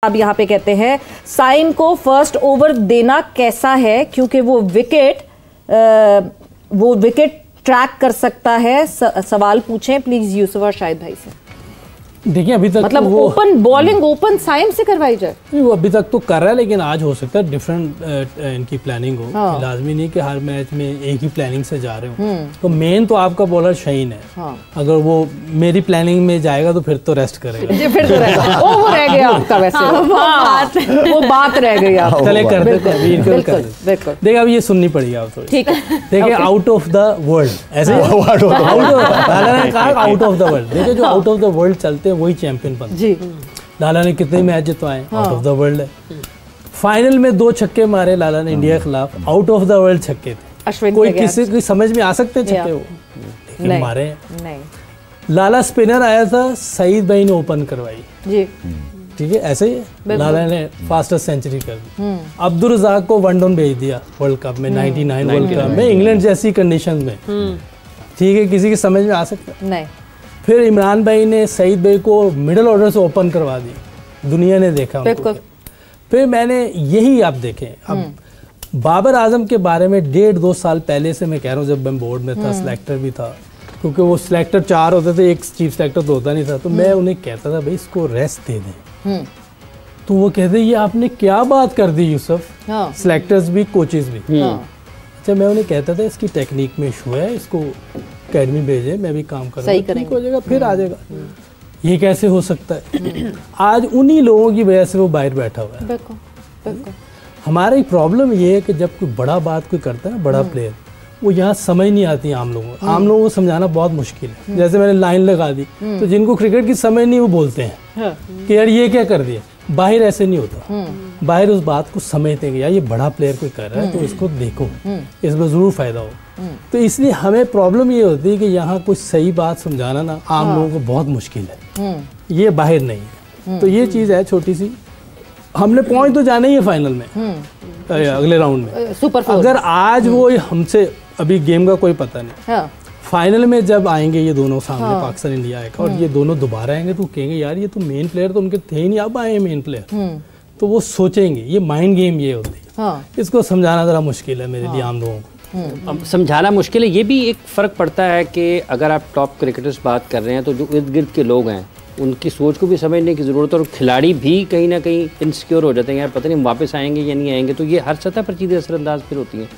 अब यहाँ पे कहते हैं साइम को फर्स्ट ओवर देना कैसा है, क्योंकि वो विकेट ट्रैक कर सकता है। सवाल पूछें प्लीज यूसुफ और शाहिद भाई से। देखिए अभी तक मतलब वो ओपन बॉलिंग ओपन साइम से करवाई जाए, वो अभी तक तो कर रहा है, लेकिन आज हो सकता है डिफरेंट इनकी प्लानिंग हो। हाँ। लाजमी नहीं कि हर मैच में एक ही प्लानिंग से जा रहे हो। तो मेन तो आपका बॉलर शाहीन है। हाँ। अगर वो मेरी प्लानिंग में जाएगा तो फिर तो रेस्ट करेगा। जी फिर तो रहेगा। वो रह गया आपका वैसे। वो बात रह गई आप। चले कर देते हैं, बिल्कुल देखिए अब ये सुननी पड़ेगी आप थोड़ी। ठीक है देखिए आउट ऑफ द वर्ल्ड, ऐसे आउट ऑफ द वर्ल्ड। देखिए जो आउट ऑफ द वर्ल्ड चलते हैं वही चैंपियन बनते जी। लाला ने कितने मैच जितवाए, आउट ऑफ द वर्ल्ड है। फाइनल में 2 छक्के मारे लाला ने इंडिया के खिलाफ, आउट ऑफ द वर्ल्ड छक्के थे। अश्विन कोई किसी की समझ में आ सकते छक्के वो, लेकिन मारे नहीं। लाला स्पिनर आया था, सईद भाई ने ओपन करवाई जी, ठीक है, ऐसे ही लाला ने फास्टेस्ट सेंचुरी कर दी। अब्दुल रज़ाक को वन डाउन भेज दिया वर्ल्ड कप में, 99 वर्ल्ड कप में इंग्लैंड जैसी कंडीशन में, ठीक है, किसी की समझ में आ सकता नहीं। फिर इमरान भाई ने सईद भाई को मिडिल ऑर्डर से ओपन करवा दी, दुनिया ने देखा उनको। फिर मैंने यही आप देखें, अब बाबर आजम के बारे में 1.5-2 साल पहले से मैं कह रहा हूँ, जब मैं बोर्ड में था, सिलेक्टर भी था, क्योंकि वो सिलेक्टर 4 होते थे, एक चीफ सिलेक्टर तो होता नहीं था, तो मैं उन्हें कहता था भाई इसको रेस्ट दे दें। तो वो कहते ये आपने क्या बात कर दी यूसुफ, सिलेक्टर्स भी कोचेस भी। अच्छा मैं उन्हें कहता था इसकी टेक्निक में इशू है, इसको अकेडमी भेजे, मैं भी काम करूँगा, ठीक हो जाएगा, फिर आ जाएगा। ये कैसे हो सकता है? आज उन्हीं लोगों की वजह से वो बाहर बैठा हुआ है। बिल्कुल। हमारी प्रॉब्लम ये है कि जब कोई बड़ा बात कोई करता है ना, बड़ा प्लेयर, वो यहाँ समझ नहीं आती आम लोगों को। आम लोगों को समझाना बहुत मुश्किल है। जैसे मैंने लाइन लगा दी, तो जिनको क्रिकेट की समझ नहीं वो बोलते हैं कि यार ये क्या कर दिया। बाहर ऐसे नहीं होता, बाहर उस बात को समझते हैं यार ये बड़ा प्लेयर कोई कर रहा है तो इसको देखो, इसमें ज़रूर फ़ायदा हो। तो इसलिए हमें प्रॉब्लम ये होती है कि यहाँ कोई सही बात समझाना ना आम लोगों को बहुत मुश्किल है, ये बाहर नहीं है। तो ये चीज़ है छोटी सी, हमने पहुंच तो जाना ही है फाइनल में, अगले राउंड में सुपर 4। अगर आज वो हमसे, अभी गेम का कोई पता नहीं, फाइनल में जब आएंगे ये दोनों सामने, पाकिस्तान इंडिया आएगा और ये दोनों दोबारा आएंगे तो कहेंगे यार ये तो मेन प्लेयर तो उनके थे ही नहीं, अब आए हैं मेन प्लेयर। तो वो सोचेंगे, ये माइंड गेम ये होती है। इसको समझाना ज़रा मुश्किल है मेरे लिए आम लोगों को। अब समझाना मुश्किल है। ये भी एक फ़र्क पड़ता है कि अगर आप टॉप क्रिकेटर्स बात कर रहे हैं तो जो इर्द गिर्द के लोग हैं उनकी सोच को भी समझने की ज़रूरत है, और खिलाड़ी भी कहीं ना कहीं इनसिक्योर हो जाते हैं, यार पता नहीं वापस आएंगे या नहीं आएंगे। तो ये हर सतह पर चीज़ें असरअंदाज फिर होती हैं।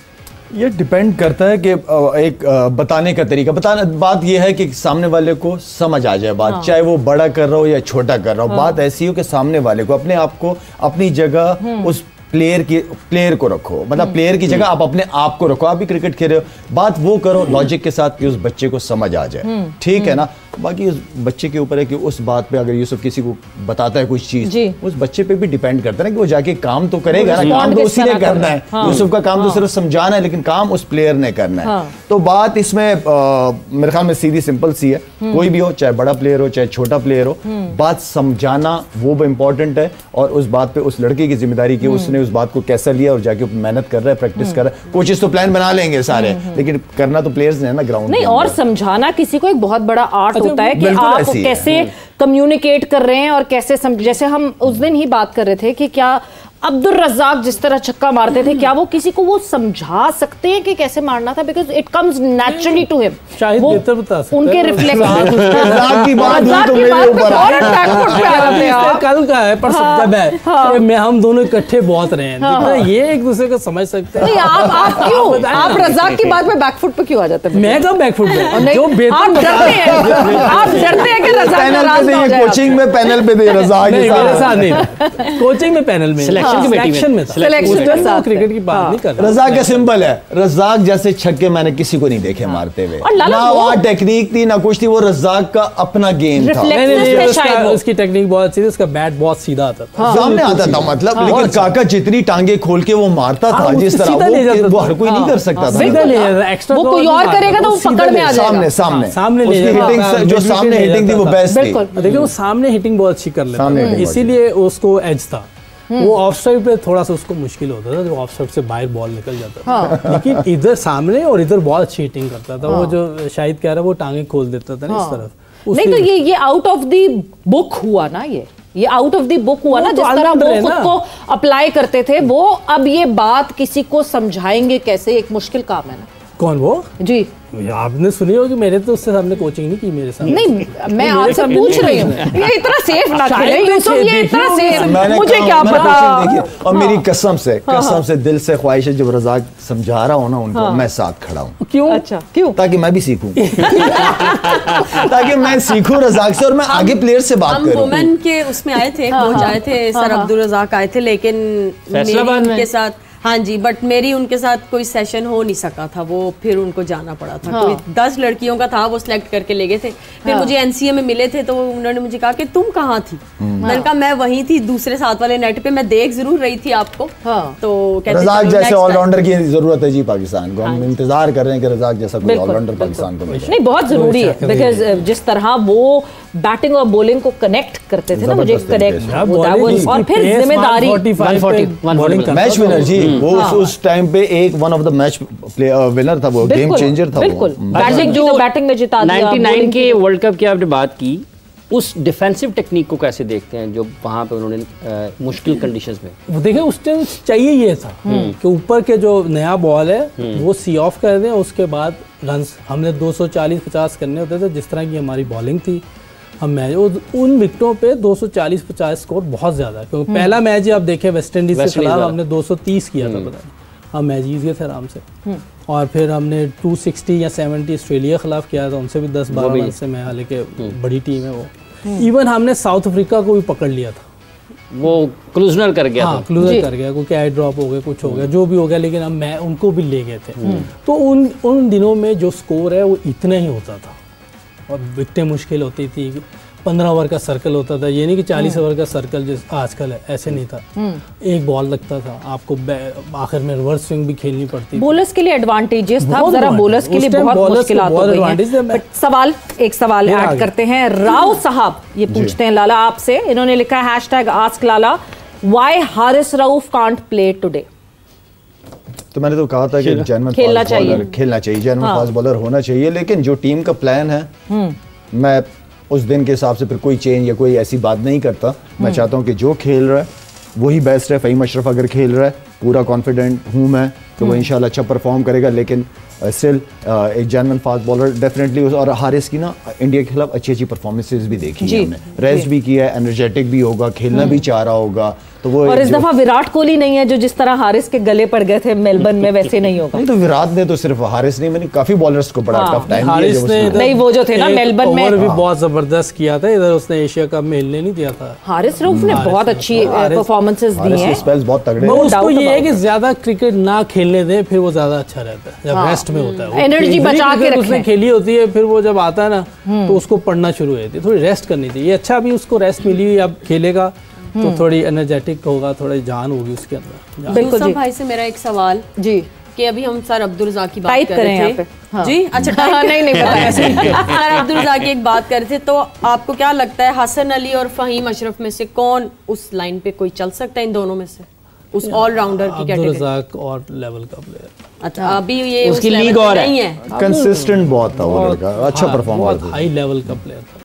ये डिपेंड करता है कि एक बताने का तरीका, बात ये है कि सामने वाले को समझ आ जाए बात, चाहे वो बड़ा कर रहा हो या छोटा कर रहा हो। बात ऐसी हो कि सामने वाले को अपने आप को अपनी जगह, उस प्लेयर को रखो, मतलब प्लेयर की जगह आप अपने आप को रखो। आप भी क्रिकेट खेल रहे हो, बात वो करो लॉजिक के साथ कि उस बच्चे को समझ आ जाए, ठीक है ना। बाकी उस बच्चे के ऊपर है कि उस बात पे अगर यूसुफ किसी को बताता है कुछ चीज, उस बच्चे पे भी डिपेंड करता है कि वो जाके काम तो करेगा ना, काम तो उसी ने करना है। यूसुफ का काम तो सिर्फ समझाना है, लेकिन काम उस प्लेयर ने करना है। तो बात इसमें मेरे ख्याल में सीधी सिंपल सी है, कोई भी हो, चाहे बड़ा प्लेयर हो चाहे छोटा प्लेयर हो, बात समझाना वो भी इम्पोर्टेंट है। और उस बात पे उस लड़के की जिम्मेदारी की उसने उस बात को कैसा लिया और जाके मेहनत कर रहा है, प्रैक्टिस कर रहा है। कोचेस तो प्लान बना लेंगे सारे, लेकिन करना तो प्लेयर्स ने ना ग्राउंड नहीं। और समझाना किसी को एक बहुत बड़ा आर्ट होता है कि आप कैसे कम्युनिकेट कर रहे हैं और कैसे जैसे हम उस दिन ही बात कर रहे थे कि क्या अब्दुल रज़ाक जिस तरह छक्का मारते थे, क्या वो किसी को वो समझा सकते हैं कि कैसे मारना था, because it comes naturally to him. शायद बेहतर बता सकते हैं उनके रिफ्लेक्स की बात तो मेरे ऊपर कल का है, पर जब है मैं हम दोनों इकट्ठे बहुत रहे हैं, ये एक दूसरे को समझ सकते हैं। आप क्यों, आप रज़ाक की बात में बैकफुट पे क्यों आ जाते हैं? मैं कब बैकफुट पे, जो बेहतर आप डरते हैं कि रज़ाक नाराज ना हो जाए। कोचिंग में पैनल पे दे रज़ाक मेरे साथ नहीं, कोचिंग में पैनल में सिलेक्शन में था, क्रिकेट की बात नहीं कर रहा। रज़ाक का सिंपल है, रज़ाक जैसे छक्के मैंने किसी को नहीं देखे मारते हुए, ना वहाँ टेक्निक थी ना कुछ थी, वो रज़ाक का अपना गेम था। उसकी टेक्निक बहुत अच्छी थी, उसका बैट बहुत सीधा आता था, सामने आता था, मतलब। लेकिन काका जितनी टांगे खोल के वो मारता था, जिस तरह वो हर कोई नहीं कर सकता था। वो कोई और करेगा तो वो पकड़ में आ जाएगा, सामने जो सामने हिटिंग थी वो बेस्ट थी। देखिए वो सामने हिटिंग बहुत अच्छी कर लेता, इसीलिए उसको एज था। वो ऑफ साइड पे थोड़ा सा उसको मुश्किल होता था, जो ऑफ साइड से बाहर बॉल निकल जाता था। लेकिन इधर सामने और इधर बहुत अच्छी हिटिंग करता था। वो जो शाहिद कह रहा है वो टांगे खोल देता था ना इस तरफ। नहीं तो ये आउट ऑफ द बुक हुआ ना, ये ये आउट ऑफ द बुक हुआ ना, जिस तरह वो खुद को अप्लाई करते थे वो अब ये बात किसी को समझाएंगे कैसे, एक मुश्किल काम है ना। कौन वो जी? आपने सुनी होगी, मेरे तो उससे सामने कोचिंग नहीं की मेरे सामने। नहीं, मैं आपसे पूछ रही हूँ, ये इतना सेफ ना खेले यूसुफ, ये इतना सेफ, मुझे क्या पता। और मेरी कसम से दिल से ख्वाहिश है जब रज़ाक समझा रहा हूँ ना उनको, मैं साथ खड़ा हूँ। क्यों? अच्छा, क्यों? ताकि मैं भी सीखूं ताकि मैं सीखूं रज़ाक से और मैं आगे प्लेयर से बात करूं। हम वुमेन के उसमें आए थे, कोच आए थे सर अब्दुल रज़ाक आए थे, लेकिन फैसलाबाद में उनके साथ, हाँ जी, बट मेरी उनके साथ कोई सेशन हो नहीं सका था, वो फिर उनको जाना पड़ा था। कोई 10 लड़कियों का था, वो सिलेक्ट करके ले गए थे। फिर मुझे एनसीए में मिले थे तो उन्होंने मुझे कहा कि तुम कहाँ थी? मैंने कहा मैं वहीं थी दूसरे साथ वाले नेट पे, मैं देख जरूर रही थी आपको। तो रज़ाक जैसे ऑलराउंडर की जरूरत है जी पाकिस्तान को, हम इंतजार कर रहे हैं कि रज़ाक जैसा कोई ऑलराउंडर पाकिस्तान को मिले। नहीं, बहुत जरूरी है, बिकॉज जिस तरह वो बैटिंग और बॉलिंग को कनेक्ट करते थे ना, मुझे कनेक्ट, और फिर जिम्मेदारी, मैच विनर जी, वो उस टाइम पे एक one of the match winner था, वो गेम चेंजर था। बिल्कुल, बैटिंग में जिता दिया। 99 के वर्ल्ड कप की आपने बात की, उस डिफेंसिव टेक्निक को कैसे देखते हैं जो वहां पे उन्होंने मुश्किल कंडीशंस में? वो देखिए उस टाइम चाहिए ये था कि ऊपर के जो नया बॉल है वो सी ऑफ कर दें, उसके बाद रन्स हमने 240-50 करने होते थे, जिस तरह की हमारी बॉलिंग थी। हम मैच उन विकेटों पे 240-50 स्कोर बहुत ज़्यादा, क्योंकि पहला मैच ही आप देखें वेस्ट इंडीज के खिलाफ हमने 230 किया था, पता नहीं हम मैच जीत गए थे आराम से। और फिर हमने 260 या 70 ऑस्ट्रेलिया के खिलाफ किया था, उनसे भी 10-12 रन से, मैं हालांकि बड़ी टीम है वो। इवन हमने साउथ अफ्रीका को भी पकड़ लिया था, वो क्लूजनर कर गया। हाँ, क्लूजर कर गया, कोई आई ड्रॉप हो गया, कुछ हो गया, जो भी हो गया, लेकिन हम मैं उनको भी ले गए थे। तो उन दिनों में जो स्कोर है वो इतना ही होता था और विकटें मुश्किल होती थी। 15 ओवर का सर्कल होता था, ये नहीं कि 40 ओवर का सर्कल जैसे आजकल है, ऐसे नहीं था। एक बॉल लगता था, आपको आखिर में रिवर्स स्विंग भी खेलनी पड़ती। बॉलर्स के लिए एडवांटेजेस था, जरा बॉलर्स के लिए बहुत मुश्किलात हो गई हैं। एक सवाल ऐड करते हैं, राव साहब ये पूछते हैं लाला आपसे, इन्होंने लिखा है #AskLala, why Haris Rauf can't play today? तो मैंने तो कहा था कि जेन्युइन खेलना चाहिए, जेन्युइन फास्ट बॉलर होना चाहिए, लेकिन जो टीम का प्लान है, मैं उस दिन के हिसाब से फिर कोई चेंज या कोई ऐसी बात नहीं करता। मैं चाहता हूँ कि जो खेल रहा है वही बेस्ट है। फ़हीम अशरफ अगर खेल रहा है, पूरा कॉन्फिडेंट हूँ मैं कि वो इंशाल्लाह अच्छा परफॉर्म करेगा, लेकिन स्टिल एक जेन्युइन फास्ट बॉलर डेफिनेटली। और हारिस की ना इंडिया के खिलाफ अच्छी परफॉर्मेंसेस भी देखी है हमने, रेस्ट भी किया है, एनर्जेटिक भी होगा, खेलना भी चाह रहा होगा। तो वो और इस दफा विराट कोहली नहीं है जो जिस तरह हारिस के गले पड़ गए थे मेलबर्न में, वैसे नहीं होगा। नहीं तो विराट ने तो सिर्फ हारिस नहीं, मैंने काफी बॉलर्स को बड़ा टफ टाइम दिया। नहीं, वो जो थे ना मेलबर्न में भी बहुत जबरदस्त किया था, इधर उसने एशिया कप में हिलने नहीं दिया था। हारिस रऊफ ने बहुत अच्छी परफॉर्मेंसेस दी हैं, स्पेल्स बहुत तगड़े। उसको ये है कि ज्यादा क्रिकेट ना खेलने दें, फिर वो ज्यादा अच्छा रहता है जब रेस्ट में होता है। एनर्जी बचा के रखें। उसने खेली होती है, फिर वो जब आता है ना तो उसको पढ़ना शुरू होती है, थोड़ी रेस्ट करनी चाहिए। अच्छा अभी उसको रेस्ट मिली, अब खेलेगा तो थोड़ी एनर्जेटिक होगा, थोड़ी जान होगी उसके अंदर। बिल्कुल जी। भाई से मेरा एक सवाल जी, कि अभी हम सर अब्दुल रज़ाक की बात टाइप कर करें रहे यहाँ थे। पे। हाँ। जी अच्छा, नहीं पता ऐसे। सर अब्दुल रज़ाक की एक बात कर रहे थे, तो आपको क्या लगता है हसन अली और फ़हीम अशरफ में से कौन उस लाइन पे कोई चल सकता है, इन दोनों में से, उस ऑलराउंडर की कैटेगरी? अब्दुल रज़ाक और लेवल का प्लेयर। अच्छा, अभी ये उसकी लीग और नहीं है, कंसिस्टेंट बहुत था वो लड़का, अच्छा परफॉर्म बहुत हाई लेवल का प्लेयर था।